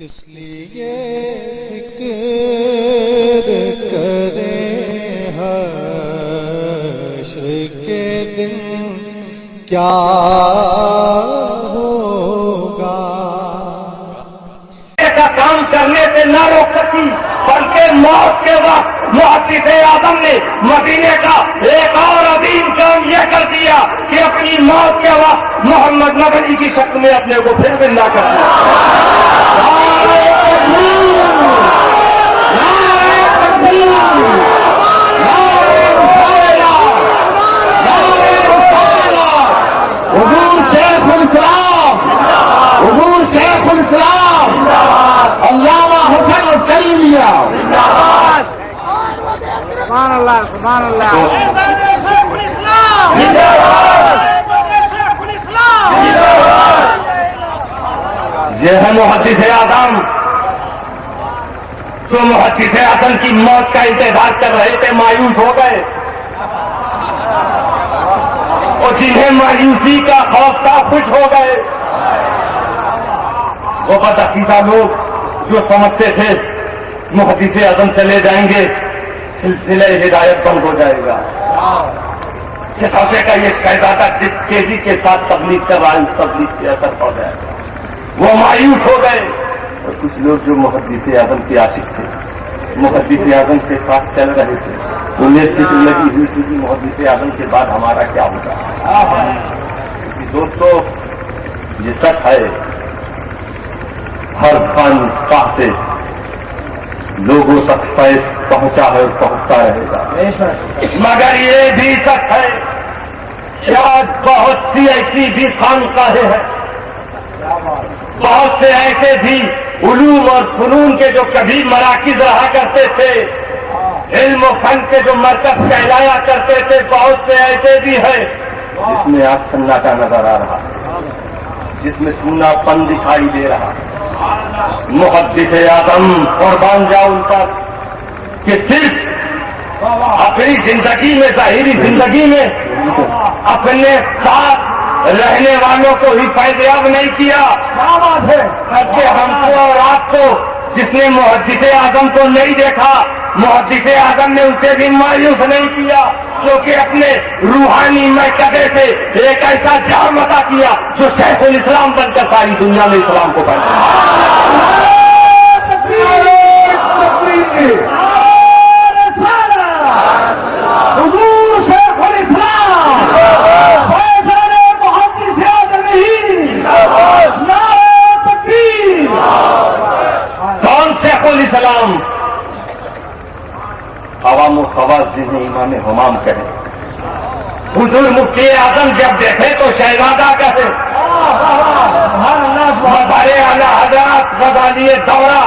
کس لیے فکر کریں حشر کے دن کیا ہوگا؟ ایسا کام کرنے سے نہ روک سکی، بلکہ موت کے وقت محدث اعظم نے مدینے کا ایک اور عظیم کام یہ کر دیا کہ اپنی موت کے وقت محمد مدنی کی شکل میں اپنے کو پھر زندہ کر دیا۔ حضور شیخ الاسلام، حضور شیخ الاسلام علامہ حسن عسکری لیا۔ سبحان اللہ سبحان اللہ۔ شیخ الاسلام یہ ہے محدث اعظم جو محدث اعظم کی موت کا انتظار کر رہے تھے، مایوس ہو گئے، اور جنہیں مایوسی کا خوف تھا خوش ہو گئے۔ وہ بدعقیدہ لوگ جو سمجھتے تھے محدث اعظم چلے جائیں گے سلسلہ ہدایت بند ہو جائے گا، کہ سوچے کا یہ شہزادہ جس تیزی کے ساتھ تبلیغ کر رہا ہے اس تبلیغ سے اثر ہو جائے گا، وہ مایوس ہو گئے۔ اور کچھ لوگ جو محدث اعظم کے عاشق تھے، محدث اعظم کے ساتھ چل رہے تھے، انہیں فکر لگی ہوئی تھی کہ محدث اعظم کے بعد ہمارا کیا ہوگا۔ دوستو یہ سچ ہے، ہر فن سے لوگوں تک فیض پہنچا ہے اور پہنچتا رہے گا، مگر یہ بھی سچ ہے کہ آج بہت سی ایسی بھی خانقاہیں ہیں، بہت سے ایسے بھی علوم اور فنون کے جو کبھی مراکز رہا کرتے تھے، علم و فن کے جو مرکز کہلایا کرتے تھے، بہت سے ایسے بھی ہیں جس میں آج سناٹا نظر آ رہا ہے، جس میں سونا پن دکھائی دے رہا ہے۔ محدث اعظم قربان جاؤ ان پر کہ صرف اپنی زندگی میں، ظاہری زندگی میں اپنے ساتھ رہنے والوں کو ہی فیضیاب نہیں کیا، بلکہ ہم کو اور آپ کو، جس نے محدث اعظم کو نہیں دیکھا، محدث اعظم نے اسے بھی مایوس نہیں کیا، کیونکہ اپنے روحانی مرکزے سے ایک ایسا جام عطا کیا جو شیخ الاسلام بن کر ساری دنیا میں اسلام کو پہنچا۔ حضور شیخ الاسلام فیضان محدث اعظم ہی، نعرہ تکبیر۔ کون شیخ الاسلام؟ عوام و خواص جنہیں امام حمام کہے، حضور مفتی اعظم جب دیکھے تو شہزادہ کہے، بڑے اعلیٰ حضرات غزالی دورہ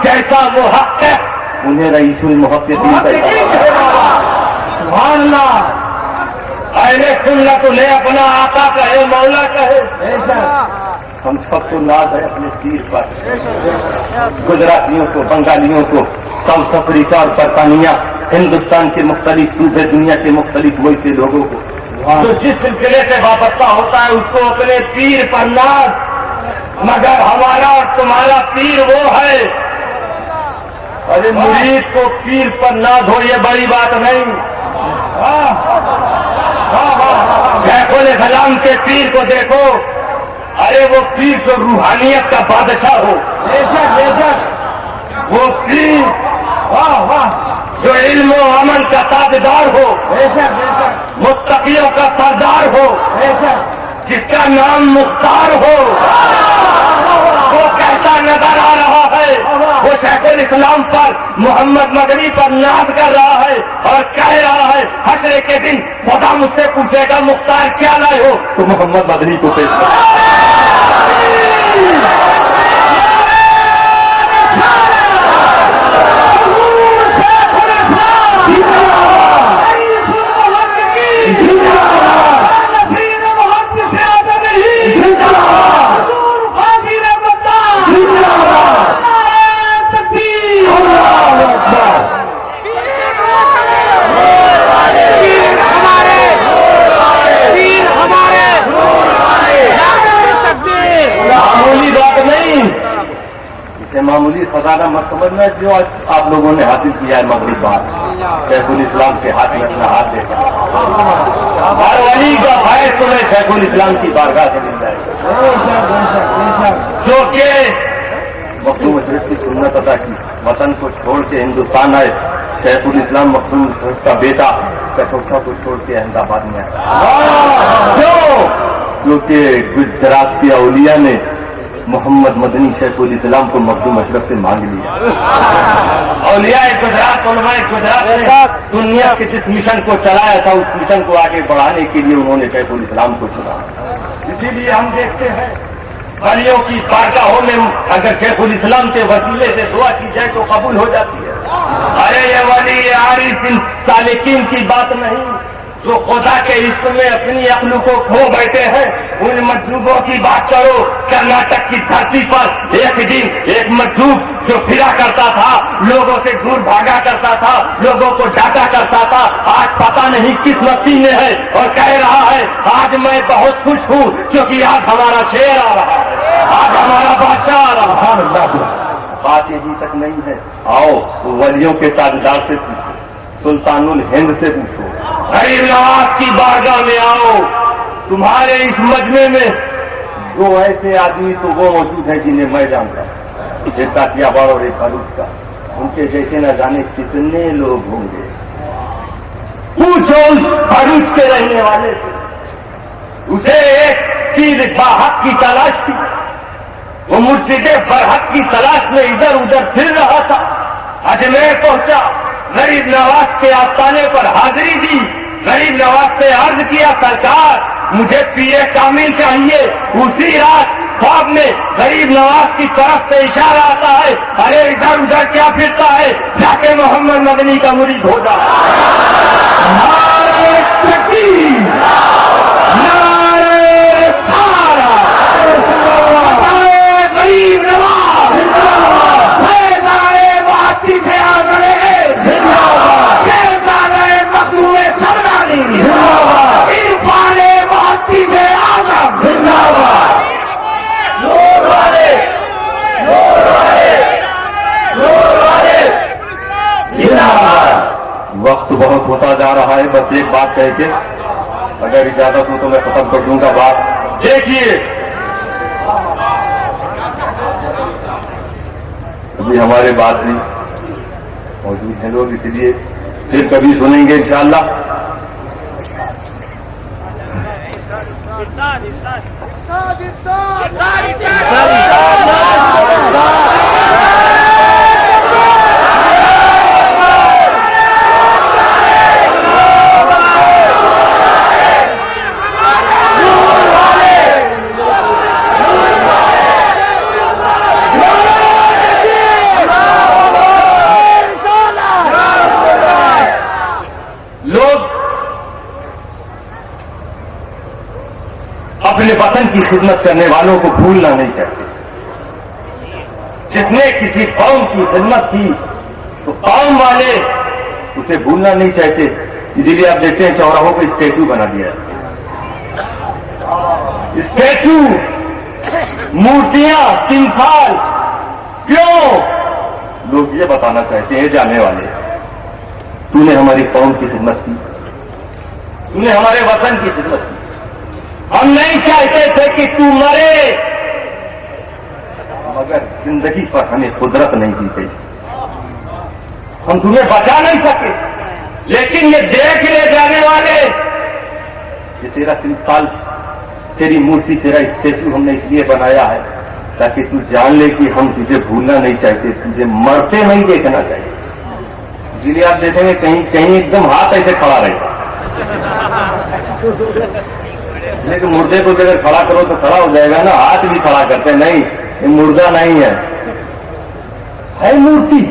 جیسا وہ حق ہے انہیں رئیس المحققین سبحان اللہ۔ اہل سنت انہیں اپنا آقا کہے، مولا کہے۔ ہم سب کو ناز ہے اپنے پیر پر، گجراتیوں کو، بنگالیوں کو، ساؤتھ افریقہ اور برطانیہ، ہندوستان کے مختلف صوبے، دنیا کے مختلف ملک کے لوگوں کو جو جس سلسلے سے وابستہ ہوتا ہے اس کو اپنے پیر پر ناز، مگر ہمارا اور تمہارا پیر وہ ہے۔ ارے مرید کو پیر پر ناز ہو یہ بڑی بات نہیں، شیخ الاسلام کے پیر کو دیکھو، ارے وہ پیر جو روحانیت کا بادشاہ ہو، وہ پیر جو علم و عمل کا تاجدار ہو، متقیوں کا سردار ہو، جس کا نام مختار ہو، وہ کہتا نظر آ رہا ہے، وہ شیخ الاسلام پر، محمد مدنی پر ناز کر رہا ہے اور کہہ رہا ہے حشر کے دن خدا مجھ سے پوچھے گا مختار کیا لائے ہو، تو محمد مدنی کو پیش کرو۔ معمولی بات اسے معمولی خزانہ مت سمجھنا جو آپ لوگوں نے حاصل کیا ہے مغرب بات شیخ الاسلام کے ہاتھ میں اپنا ہاتھ دیکھا ہر ولی کا بھائی تمہیں شیخ الاسلام کی بارگاہ سے مل جائے گا جو کہ مخدوم اشرف کی سنت ادا کی وطن کو چھوڑ کے ہندوستان آئے شیخ الاسلام مخدوم اشرف کا بیٹا کچوٹا کو چھوڑ کے احمد آباد میں آیا کیونکہ گجرات کے اولیاء نے محمد مدنی شیخ الاسلام کو مخدوم اشرف سے مانگ لیا اولیاء گجرات علماء گجرات نے دنیا کے جس مشن کو چلایا تھا اس مشن کو آگے بڑھانے کے لیے انہوں نے شیخ الاسلام کو چنا اسی لیے ہم دیکھتے ہیں ولیوں کی بارگاہوں میں اگر شیخ الاسلام کے وسیلے سے دعا کی جائے تو قبول ہو جاتی ہے ارے یہ ولی یہ عارف ان سالکین کی بات نہیں جو خدا کے عشق میں اپنی عقل کو کھو بیٹھے ہیں ان مجذوبوں کی بات کرو کرناٹک کی دھرتی پر ایک دن ایک مجذوب جو پھرا کرتا تھا لوگوں سے دور بھاگا کرتا تھا لوگوں کو ڈانٹا کرتا تھا آج پتہ نہیں کس مستی میں ہے اور کہہ رہا ہے آج میں بہت خوش ہوں کیونکہ آج ہمارا شیر آ رہا ہے آج ہمارا بادشاہ آ رہا ہے بات یہی تک نہیں ہے آؤ ولیوں کے تاجدار سے پوچھو سلطان الہند سے پوچھو غریب نواز کی بارگاہ میں آؤ تمہارے اس مجمع میں دو ایسے آدمی تو وہ موجود ہیں جنہیں میں جانتا ہوں ایک کاتیا باڑ اور ایک بھروچ کا ان کے جیسے نہ جانے کتنے لوگ ہوں گے پوچھو اس بھروچ کے رہنے والے سے اسے ایک تیر باحق کی تلاش تھی وہ مرشد برحق کی تلاش میں ادھر ادھر پھر رہا تھا اجمیر پہنچا غریب نواز کے آستانے پر حاضری دی غریب نواز سے عرض کیا سرکار مجھے پیے کامل چاہیے اسی رات خواب میں غریب نواز کی طرف سے اشارہ آتا ہے ارے ادھر ادھر کیا پھرتا ہے جا کے محمد مدنی کا مرید ہو جا نعرہ تکبیر نعرہ رسالہ غریب نواز فیضان بہتی سے آزرے فیضان مخدوم سرگانی عرفان بہتی سے آزم نور والے نور والے نور والے وقت بہت ہوتا جا رہا ہے بس ایک بات کہہ کے اگر اجازت ہو تو میں ختم کر دوں گا بات دیکھیے ابھی ہمارے بات نہیں موجود ہیں لوگ اسی لیے پھر کبھی سنیں گے انشاءاللہ اپنے وطن کی خدمت کرنے والوں کو بھولنا نہیں چاہتے جس نے کسی قوم کی خدمت کی تو قوم والے اسے بھولنا نہیں چاہتے اسی لیے آپ دیکھتے ہیں چوراہوں پہ اسٹیچو بنا دیا اسٹیچو مورتیاں تمثال کیوں لوگ یہ بتانا چاہتے ہیں جانے والے تو نے ہماری قوم کی خدمت کی تو نے ہمارے وطن کی خدمت کی ہم نہیں چاہتے تھے کہ تو مرے مگر زندگی پر ہمیں قدرت نہیں دی گئی ہم تمہیں بچا نہیں سکے لیکن یہ دیکھ لے جانے والے کہ تیرا تمثال تیری مورتی تیرا اسٹیچو ہم نے اس لیے بنایا ہے تاکہ تو جان لے کہ ہم تجھے بھولنا نہیں چاہتے تجھے مرتے نہیں دیکھنا چاہیے اسی لیے آپ دیکھیں گے کہیں کہیں ایک دم ہاتھ ایسے کھڑا رہے گا لیکن مردے کو اگر کھڑا کرو تو کھڑا ہو جائے گا نا ہاتھ بھی کھڑا کرتے نہیں یہ مردہ نہیں ہے مورتی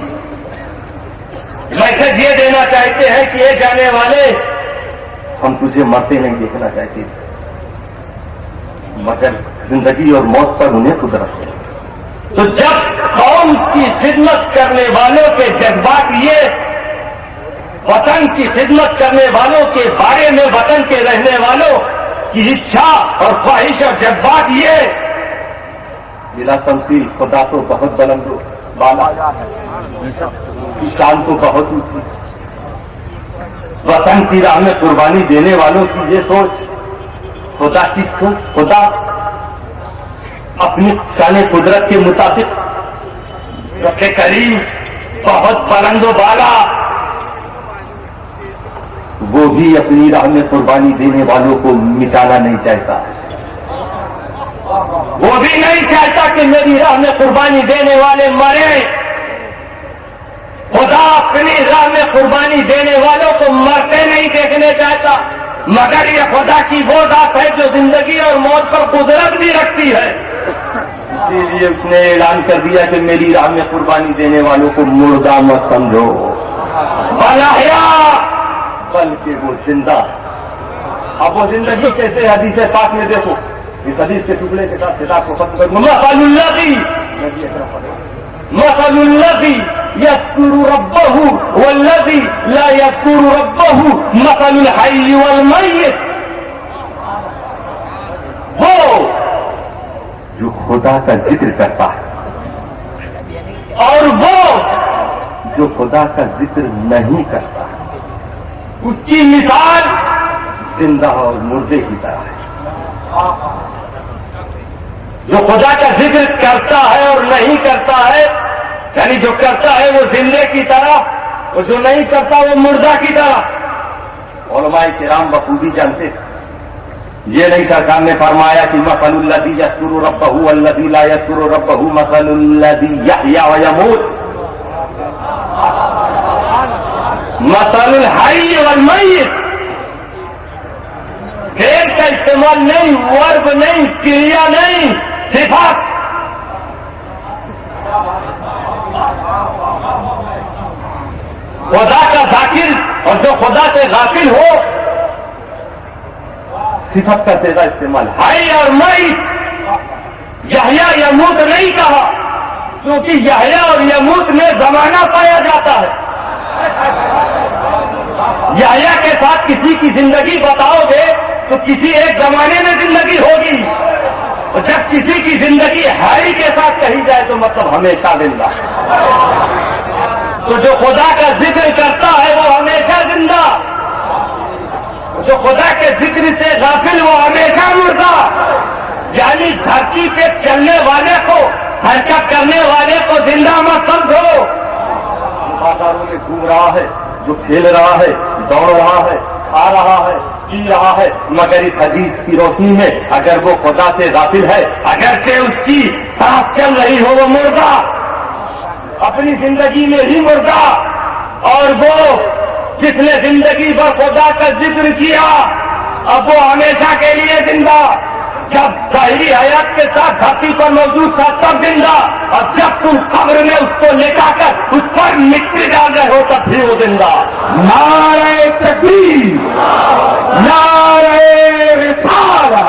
میسج یہ دینا چاہتے ہیں کہ یہ جانے والے ہم تجھے مرتے نہیں دیکھنا چاہتے مگر زندگی اور موت پر انہیں قدرت ہے تو جب قوم کی خدمت کرنے والوں کے جذبات یہ وطن کی خدمت کرنے والوں کے بارے میں وطن کے رہنے والوں کی اچھا اور خواہش اور جذبات یہ بلا تمثیل خدا تو بہت بلند ہو والا کی شان تو بہت اونچی، وطن کی راہ میں قربانی دینے والوں کی یہ سوچ، خدا کی سوچ، خدا اپنی شان قدرت کے مطابق رب کریم بہت بلند و بالا، وہ بھی اپنی راہ میں قربانی دینے والوں کو مٹانا نہیں چاہتا، وہ بھی نہیں چاہتا کہ میری راہ میں قربانی دینے والے مرے۔ خدا اپنی راہ میں قربانی دینے والوں کو مرتے نہیں دیکھنے چاہتا، مگر یہ خدا کی وہ ذات ہے جو زندگی اور موت پر قدرت بھی رکھتی ہے، اسی لیے اس نے اعلان کر دیا کہ میری راہ میں قربانی دینے والوں کو مردہ مت سمجھو، بلایا بلکہ وہ زندہ۔ اب وہ زندگی کیسے؟ حدیث پاک میں دیکھو، اس حدیث کے ٹکڑے کے ساتھ کتاب کو ختم کروں، مثل الذی یذکر ربہ والذی لا یذکر ربہ مثل الحی والمیت۔ وہ جو خدا کا ذکر کرتا ہے اور وہ جو خدا کا ذکر نہیں کرتا، اس کی مثال زندہ اور مردے کی طرح ہے۔ جو خدا کا ذکر کرتا ہے اور نہیں کرتا ہے، یعنی جو کرتا ہے وہ زندے کی طرح، اور جو نہیں کرتا وہ مردہ کی طرح۔ علماء کرام بخوبی جانتے ہیں، یہ نہیں سرکار نے فرمایا کہ مثل الذی یذکر ربہ والذی لا یذکر ربہ مثل الذی یحیی ویموت، مثل الحی والمیت۔ فعل کا استعمال نہیں، ورب نہیں، کریا نہیں، صفات۔ خدا کا ذاکر اور جو خدا سے غافل ہو، صفت کا زیادہ استعمال حی اور میت۔ یحییٰ یموت نہیں کہا، کیونکہ یحییٰ اور یموت میں زمانہ پایا جاتا ہے۔ یحییٰ کے ساتھ کسی کی زندگی بتاؤ گے تو کسی ایک زمانے میں زندگی ہوگی، اور جب کسی کی زندگی حی کے ساتھ کہی جائے تو مطلب ہمیشہ زندہ۔ تو جو خدا کا ذکر کرتا ہے وہ ہمیشہ زندہ، جو خدا کے ذکر سے غافل وہ ہمیشہ مردہ۔ یعنی دھرتی پہ چلنے والے کو، حرکت کرنے والے کو زندہ مت سمجھو۔ بازاروں میں گھوم رہا ہے، جو کھیل رہا ہے، دوڑ رہا ہے، کھا رہا ہے، پی رہا ہے، مگر اس حدیث کی روشنی میں اگر وہ خدا سے غافل ہے، اگرچہ اس کی سانس چل رہی ہو، وہ مردہ، اپنی زندگی میں ہی مردہ۔ اور وہ جس نے زندگی بھر خدا کا ذکر کیا، اب وہ ہمیشہ کے لیے زندہ۔ جب ظاہری حیات کے ساتھ دھرتی پر موجود تھا تب زندہ، اور جب تم قبر میں اس کو لٹا کر اس پر مٹی ڈال رہے ہو تب بھی وہ زندہ۔ نعرہ تکبیر، نعرہ رسالہ،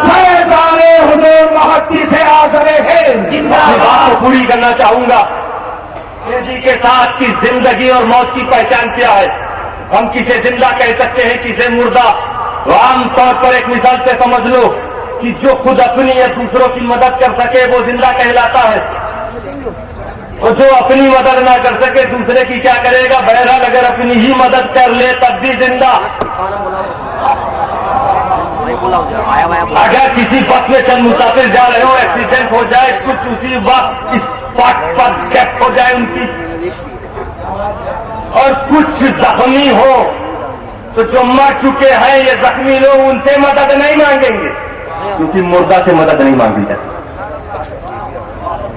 فیضان حضور محدث اعظم ہند۔ میں بات کو پوری کرنا چاہوں گا جی کے ساتھ کی زندگی اور موت کی پہچان کیا ہے۔ ہم کسے زندہ کہہ سکتے ہیں، کسے مردہ؟ عام طور پر ایک مثال سے سمجھ لو کہ جو خود اپنی یا دوسروں کی مدد کر سکے وہ زندہ کہلاتا ہے، اور جو اپنی مدد نہ کر سکے دوسرے کی کیا کرے گا؟ بہرحال اگر اپنی ہی مدد کر لے تب بھی زندہ۔ اگر کسی بس میں چند مسافر جا رہے ہو، ایکسیڈنٹ ہو جائے، کچھ اسی وقت اسپاٹ پر ڈیتھ ہو جائے ان کی، اور کچھ زخمی ہو، تو جو مر چکے ہیں یہ زخمی لوگ ان سے مدد نہیں مانگیں گے، کیونکہ مردہ سے مدد نہیں مانگی جاتی۔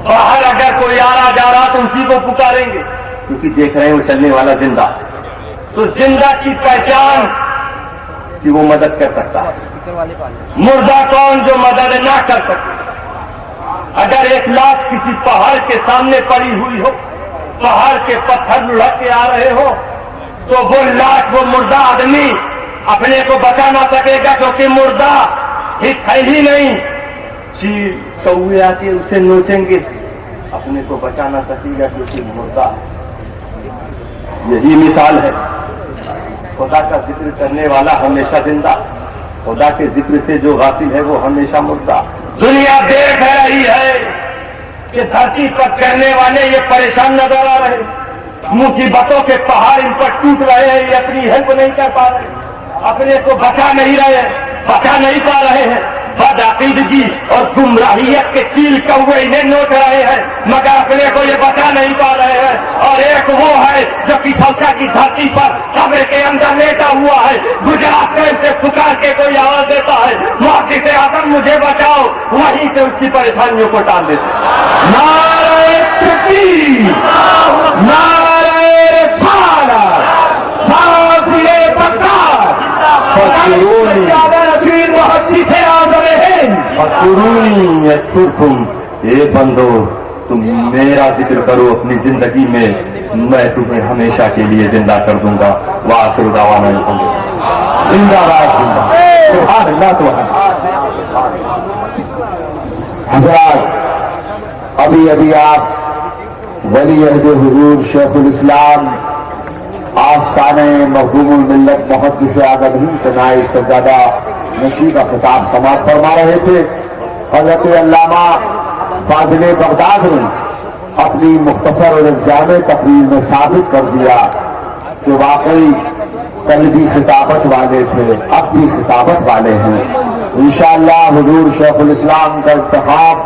باہر اگر کوئی آ رہا جا رہا تو اسی کو پکاریں گے، کیونکہ دیکھ رہے ہیں وہ چلنے والا زندہ۔ تو زندہ کی پہچان کہ وہ مدد کر سکتا ہے، مردہ کون؟ جو مدد نہ کر سکے۔ اگر ایک لاش کسی پہاڑ کے سامنے پڑی ہوئی ہو، پہاڑ کے پتھر لڑک کے آ رہے ہو، تو وہ لاش، وہ مردہ آدمی اپنے کو بچا نہ سکے گا، کیونکہ مردہ حص ہے ہی نہیں۔ چیل کوے آ کے اسے نوچیں گے، اپنے کو بچا نہ سکے گا کیونکہ مردہ۔ یہی مثال ہے، خدا کا ذکر کرنے والا ہمیشہ زندہ، خدا کے ذکر سے جو غافل ہے وہ ہمیشہ مردہ۔ دنیا دیکھ رہی ہے کہ دھرتی پر چلنے والے یہ پریشان نظر آ رہے، مصیبتوں کے پہاڑ ان پر ٹوٹ رہے ہیں، یہ اپنی ہیلپ نہیں کر پا رہے، اپنے کو بچا نہیں رہے، بچا نہیں پا رہے ہیں، بدعقیدگی اور گمراہیت کے چیل کوے انہیں نوچ رہے ہیں مگر اپنے کو یہ بچا نہیں پا رہے ہیں۔ اور ایک وہ ہے جو کچھوسا کی دھرتی پر کمرے کے اندر لیٹا ہوا ہے، گجرات میں سے پکار کے کوئی آواز دیتا ہے محدث اعظم مجھے بچاؤ، وہیں سے اس کی پریشانیوں کو ٹال دیتے ہیں۔ نعرہ تکبیر، نعرہ رسالت، فاضل بغداد، اے بندو تم میرا ذکر کرو اپنی زندگی میں، میں تمہیں ہمیشہ کے لیے زندہ کر دوں گا۔ وآخر دعوانا الحمدللہ۔ زندہ باد، زندہ سبحان اللہ، سبحان اللہ۔ حضرات، ابھی آپ ولی عہد حضور شیخ الاسلام آستانِ مرحوم الملت محدث اعظم ہند کے نائب صدادہ نشید کا خطاب سماعت فرما رہے تھے۔ حضرت علامہ فاضل بغداد نے اپنی مختصر اور جامع تقریر میں ثابت کر دیا کہ واقعی کل بھی خطابت والے تھے، اب بھی خطابت والے ہیں۔ انشاءاللہ حضور شیخ الاسلام کا انتخاب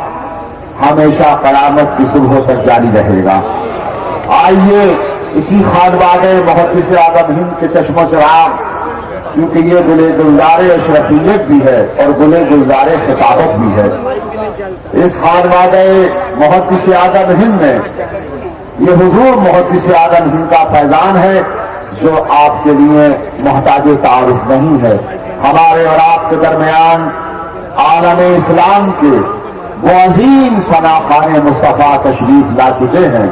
ہمیشہ قیامت کی صبح تک جاری رہے گا۔ آئیے اسی خانوادہ محدث اعظم ہند کے چشم و چراغ، کیونکہ یہ گلے گلزار اشرفیت بھی ہے اور گلے گلزار خطابت بھی ہے، اس خانوادہ محدث اعظم ہند میں یہ حضور محدث اعظم ہند کا فیضان ہے جو آپ کے لیے محتاج تعارف نہیں ہے۔ ہمارے اور آپ کے درمیان عالم اسلام کے وہ عظیم ثناخوان مصطفیٰ تشریف لا چکے ہیں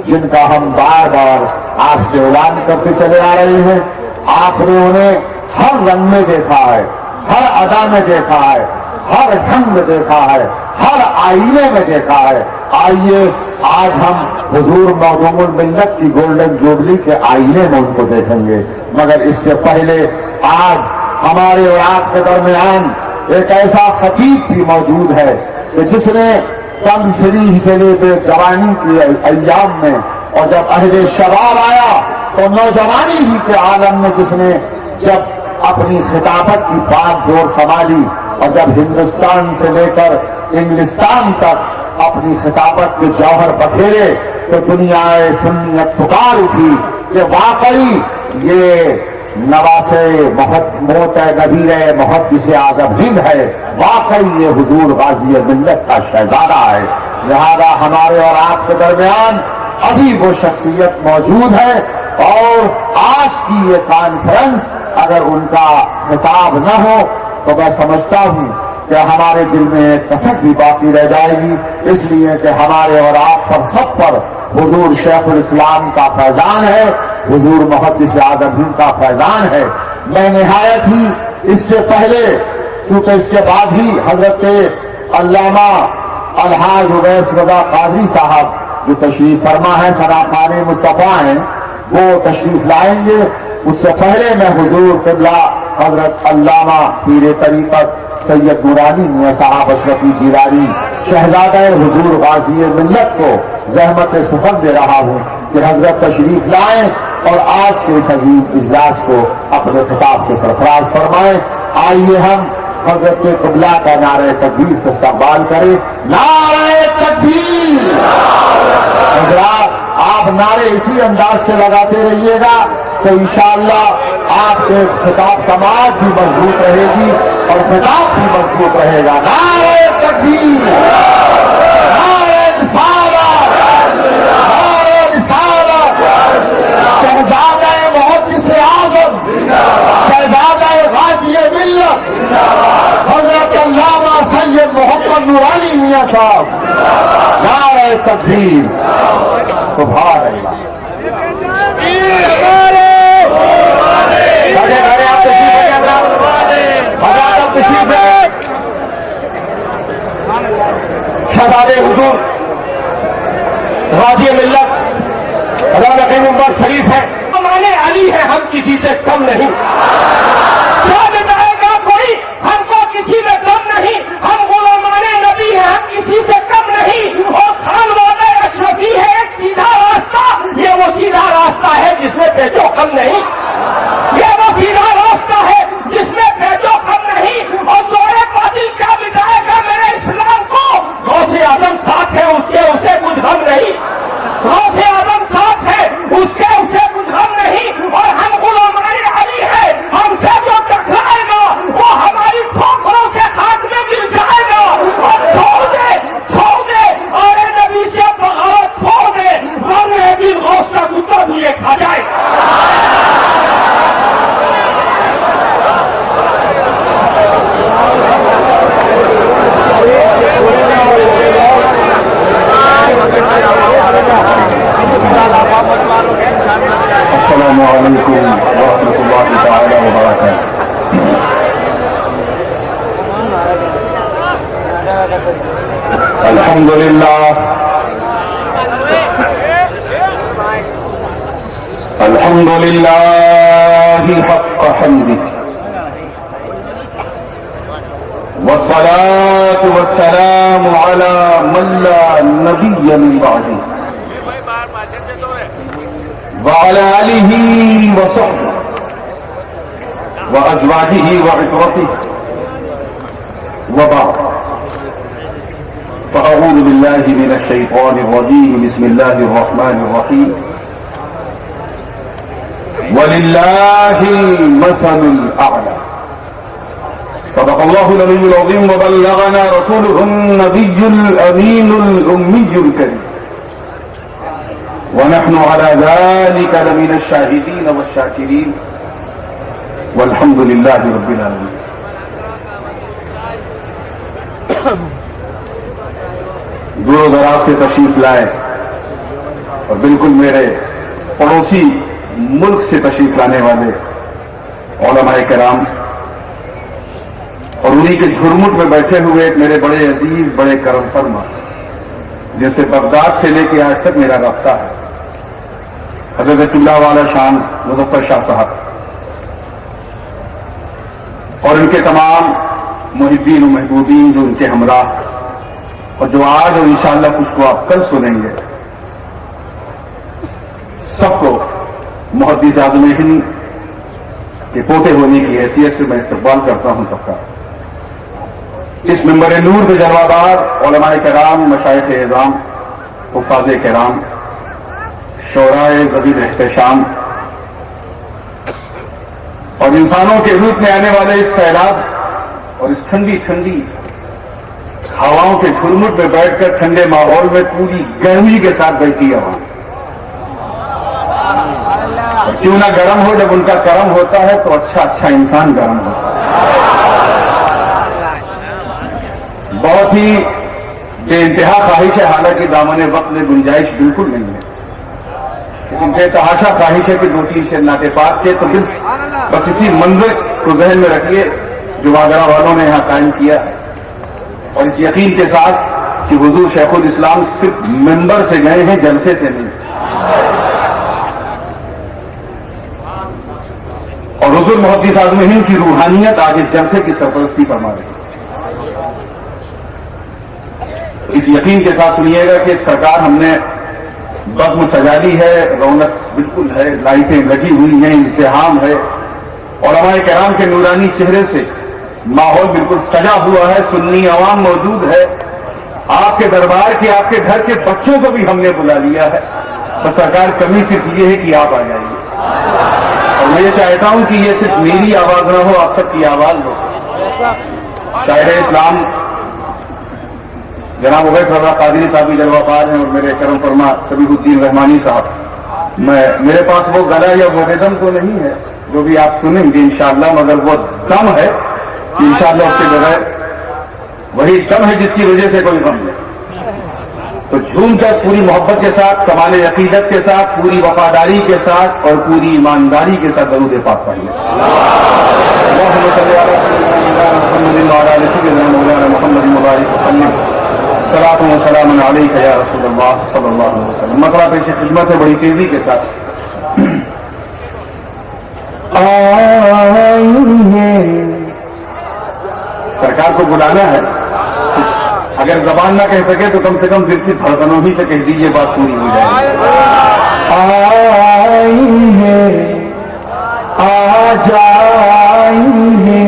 جن کا ہم بار بار آپ سے اعلان کرتے چلے آ رہے ہیں۔ آپ نے انہیں ہر رنگ میں دیکھا ہے، ہر ادا میں دیکھا ہے، ہر ڈھنگ میں دیکھا ہے، ہر آئینے میں دیکھا ہے۔ آئیے آج ہم حضور مرحوم الملت کی گولڈن جوبلی کے آئینے میں ان کو دیکھیں گے، مگر اس سے پہلے آج ہمارے اور آپ کے درمیان ایک ایسا خطیب بھی موجود ہے کہ جس نے کم سری سے لے کے جوانی کے ایام میں اور جب عہد شباب آیا تو نوجوانی ہی کے عالم میں جس نے جب اپنی خطابت کی بات دور سنبھالی اور جب ہندوستان سے لے کر انگلستان تک اپنی خطابت کے جوہر بکھیرے تو دنیا سنیت پکار اٹھی کہ واقعی یہ نواسے موت نبیر محدث اعظم ہند ہے، واقعی یہ حضور غازی ملت کا شہزادہ ہے۔ لہذا ہمارے اور آپ کے درمیان ابھی وہ شخصیت موجود ہے اور آج کی یہ کانفرنس اگر ان کا خطاب نہ ہو تو میں سمجھتا ہوں کہ ہمارے دل میں ایک کسک بھی باقی رہ جائے گی، اس لیے کہ ہمارے اور آپ پر سب پر حضور شیخ الاسلام کا فیضان ہے، حضور محدث اعظم ہند کا فیضان ہے۔ میں نہایت ہی اس سے پہلے چونکہ اس کے بعد ہی حضرت علامہ الحاج اویس رضا قادری صاحب جو تشریف فرما ہے ثناخوان مصطفیٰ ہیں وہ تشریف لائیں گے، اس سے پہلے میں حضور قبلہ حضرت علامہ پیر طریقت سید نورانی میاں صاحب اشرفی جیلانی شہزادہ حضور غازی ملت کو زحمت سخن دے رہا ہوں کہ حضرت تشریف لائیں اور آج کے اس عظیم اجلاس کو اپنے خطاب سے سرفراز فرمائیں۔ آئیے ہم حضرت قبلہ کا نعرہ تکبیر سے استقبال کریں۔ نعرہ تکبیر! حضرات آپ نعرے اسی انداز سے لگاتے رہیے گا تو انشاءاللہ آپ کے خطاب سماعت بھی مضبوط رہے گی اور خطاب بھی مضبوط رہے گا۔ نعرہ تکبیر! نعرہ رسالت! نعرہ رسالت! شہزادہ محدث اعظم، شہزادہ غازی ملت حضرت علامہ سید محمد نورانی میاں صاحب، نعرہ تکبیر! سبحان اللہ! شہزادے حضور غازی ملت رونق منبر شریف ہے، ہمارے علی ہے، ہم کسی سے کم نہیں۔ کیا بتائے گا کوئی ہم کو کسی میں کم نہیں، ہم غلامان نبی ہیں، ہم کسی سے کم نہیں۔ اور الحمدللہ الحمدللہ حق حمدہ والصلاة والسلام على من لا نبي من بعده وعلى آله وصحبه وأزواجه وعطرته وبعد فأعوذ بالله من الشيطان الرجيم بسم الله الرحمن الرحيم ولله المثل الأعلى صدق الله العلي العظيم وبلغنا رسوله النبي الأمين الأمي الكريم ونحن على ذلك لمن الشاهدين والشاكرين والحمد لله رب العالمين. دور و دراز سے تشریف لائے اور بالکل میرے پڑوسی ملک سے تشریف لانے والے علماء کرام اور انہی کے جھرمٹ میں بیٹھے ہوئے ایک میرے بڑے عزیز بڑے کرم فرما جن سے بغداد سے لے کے آج تک میرا رابطہ ہے حضرت اللہ والا شان مظفر شاہ صاحب اور ان کے تمام محبین و محبوبین جو ان کے ہمراہ اور جو آج اور انشاءاللہ کچھ کو آپ کل سنیں گے سب کو محدث اعظم ہند کے پوتے ہونے کی حیثیت سے میں استقبال کرتا ہوں سب کا. اس ممبر نور پہ جلوہ دار علماء کرام مشائخ اعظام حفاظ کرام شورائے ذوی احتشام اور انسانوں کے روپ میں آنے والے اس سیلاب اور اس ٹھنڈی ٹھنڈی ہواؤں کے جھرمٹ میں بیٹھ کر ٹھنڈے ماحول میں پوری گرمی کے ساتھ بیٹھی عوام کیوں نہ گرم ہو جب ان کا کرم ہوتا ہے تو اچھا انسان گرم ہوتا ہے. بہت ہی بے انتہا خواہش ہے حالانکہ دامن وقت میں گنجائش بالکل نہیں ہے لیکن بے تحاشا خواہش ہے کہ 2-3 شعر نعت پاک کے تو بس اسی منظر کو ذہن میں رکھیے جو واگرہ والوں نے یہاں قائم کیا اور اس یقین کے ساتھ کہ حضور شیخ الاسلام صرف ممبر سے گئے ہیں جلسے سے نہیں اور حضور محدث اعظم ہند کی روحانیت آج اس جلسے کی سرپرستی فرما رہی ہے. اس یقین کے ساتھ سنیے گا کہ سرکار ہم نے بزم سجا لی ہے رونق بالکل ہے لائٹیں لگی ہوئی ہیں ازدحام ہے علماء کرام کے نورانی چہرے سے ماحول بالکل سجا ہوا ہے سنی عوام موجود ہے آپ کے دربار کے آپ کے گھر کے بچوں کو بھی ہم نے بلا لیا ہے بس سرکار کمی صرف یہ ہے کہ آپ آ جائیے اور میں یہ چاہتا ہوں کہ یہ صرف میری آواز نہ ہو آپ سب کی آواز ہو. شاعر اسلام جناب عبید رضا قادری صاحب بھی جلوہ کار ہیں اور میرے کرم فرما سبیح الدین رحمانی صاحب میرے پاس وہ گلا یا وہ ردم تو نہیں ہے جو بھی آپ سنیں گے انشاءاللہ مگر وہ دم ہے انشاءاللہ اس کے بغیر وہی دم ہے جس کی وجہ سے کوئی غم نہیں. تو جھوم کر پوری محبت کے ساتھ کمال عقیدت کے ساتھ پوری وفاداری کے ساتھ اور پوری ایمانداری کے ساتھ درود پاک پڑھیے. اللہم صلی علی محمد وعلی آل سیدنا مولانا محمد مبارک وسلم صلاۃ و سلام علیک یا رسول اللہ صلی اللہ علیہ وسلم. مقرہ پیش خدمت ہے بڑی تیزی کے ساتھ. سرکار کو بلانا ہے اگر زبان نہ کہہ سکے تو کم سے کم دل کی دھڑکنوں ہی سے کہہ دیجیے بات پوری ہو جائے. آئیے آ جائیے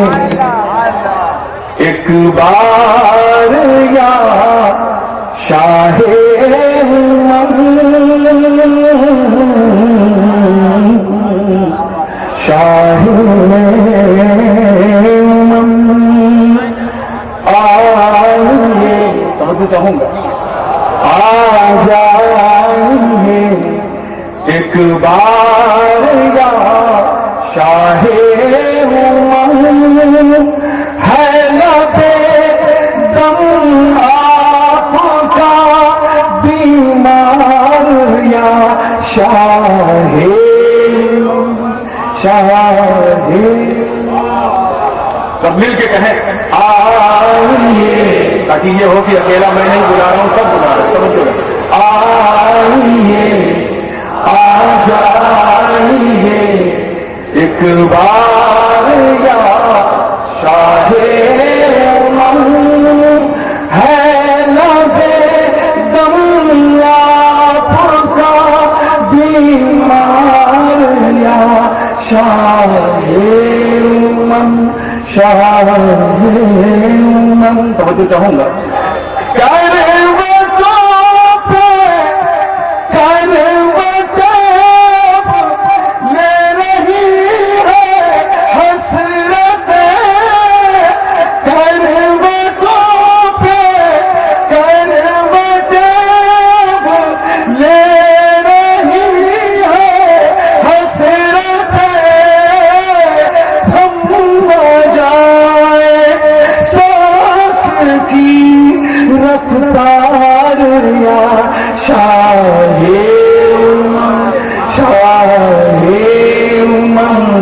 ایک بار یا شاہ شاہ آئیے کہوں گا آ جائیے ایک بار یا شاہ ہے لبے دم آپ کا بیمار یا شاہ سب مل کے کہیں آئیے تاکہ یہ ہو کہ اکیلا میں نہیں بلا رہا ہوں، سب بلا رہے ہیں. توجہ رکھیں. آئیے آ جائیے ایک بار یا شاہ امم ہے لبے دم آپ کا بیمار یا شاہ امم شاہ امم. توجہ چاہوں گا.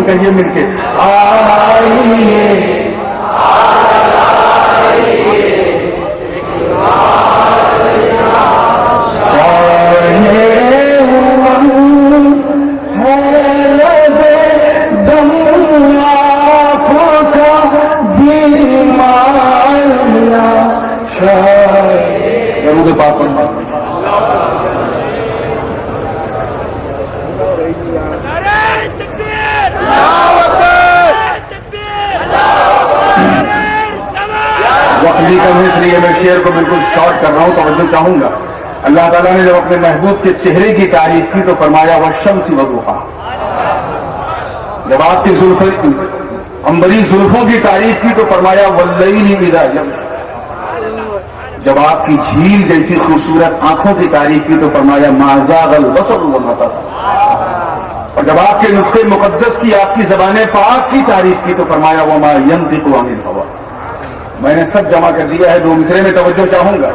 کہیے مل کے آئیے اس لیے میں شعر کو بالکل شارٹ کر رہا ہوں. توجہ چاہوں گا. اللہ تعالیٰ نے جب اپنے محبوب کے چہرے کی تعریف کی تو فرمایا والشمس وضحاہا. جب آپ کی عنبری زلفوں کی تعریف کی تو فرمایا واللیل اذا یغشی. جب آپ کی جھیل جیسی خوبصورت آنکھوں کی تعریف کی تو فرمایا ما زاغ البصر وما طغى. اور جب آپ کے نطق مقدس کی، آپ کی زبان پاک کی تعریف کی تو فرمایا وما ينطق عن الهوى. میں نے سب جمع کر دیا ہے. دو مصرے میں توجہ چاہوں گا.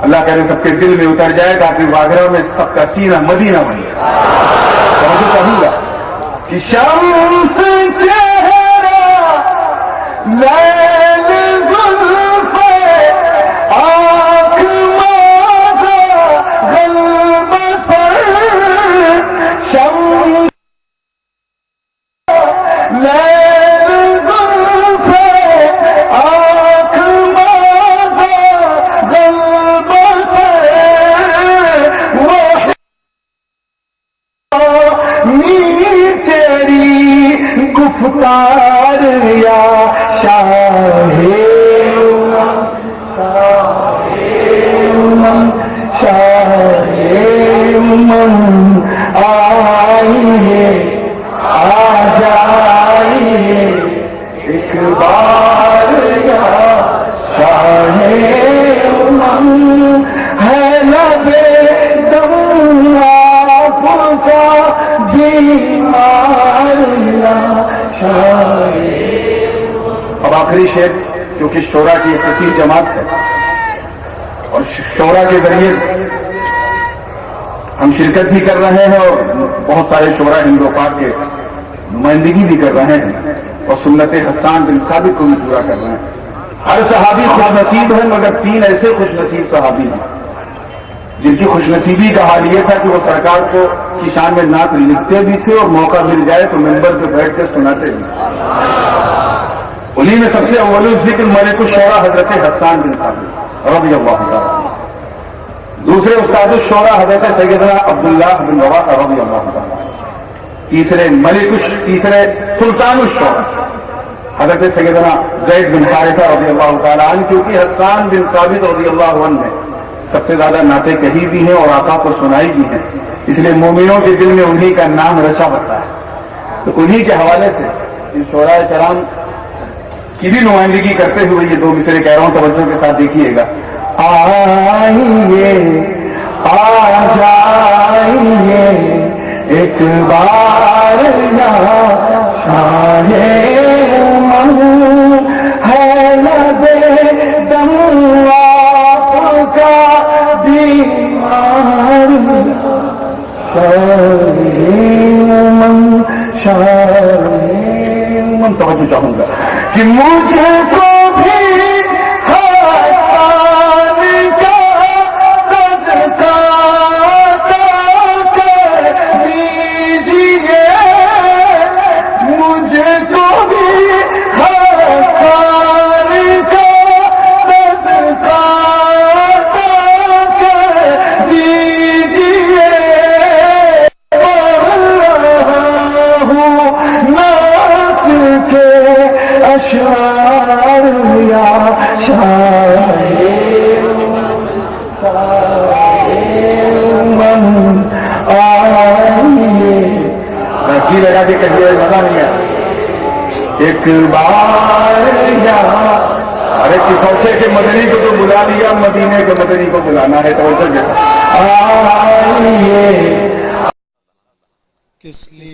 اللہ کرے سب کے دل میں اتر جائے تاکہ واگرہ میں سب کا سینہ مدینہ بن جائے. توجہ چاہوں گا کہ شمس چہرہ لیل زلف آنکھ مازہ غلب سر شمس گفتار یا شاہ امم آئیے آ جائیے ایک بار یا شاہ امم ہے لبے دم آپ کا بیمار یا شاہ. اب آخری شعر کیونکہ شورا کی ایک کثیر جماعت ہے اور شورا کے ذریعے ہم شرکت بھی کر رہے ہیں اور بہت سارے شورا ہند و پاک کے نمائندگی بھی کر رہے ہیں اور سنت حسان بن ثابت کو بھی پورا کر رہے ہیں. ہر صحابی خوش نصیب ہے مگر 3 ایسے خوش نصیب صحابی ہیں جن کی خوش نصیبی کا حال یہ تھا کہ وہ سرکار کو کی شان میں نعت لکھتے بھی تھے اور موقع مل جائے تو منبر پہ بیٹھ کے سناتے بھی. انہی میں سب سے اول ذکر ملک الشورا حضرت حسان بن ثابت رضی اللہ تعالیٰ. دوسرے استاد الشورا حضرت سیدنا عبداللہ بن رواحہ رضی اللہ تعالیٰ. تیسرے سلطان الشورا حضرت سیدنا زید بن حارثہ رضی اللہ تعالیٰ عنہ. کیونکہ حسان بن ثابت رضی اللہ عنہ نے سب سے زیادہ نعتیں کہی بھی ہیں اور آقا کو سنائی بھی ہیں، اس لیے مومنوں کے دل میں انہی کا نام رچا بسا ہے. تو انہی کے حوالے سے ان شعراء کرام کی بھی نمائندگی کرتے ہوئے یہ 2 مصرے کہہ رہا ہوں. توجہ کے ساتھ دیکھیے گا. آئیے آ جائیے ایک بار یا شاہ امم ہے لبے دم آپ کا بیمار شاہ امم. توجہ چاہوں گا کہ مجھے کو بھی ہاتھ جی لگا کے کہیے مزہ نہیں ہے. ایک بار یہاں ارے کسوسے کے مدنی کو تو بلا لیا, مدینے کے مدنی کو بلانا ہے تو جیسا آئیے کس لیے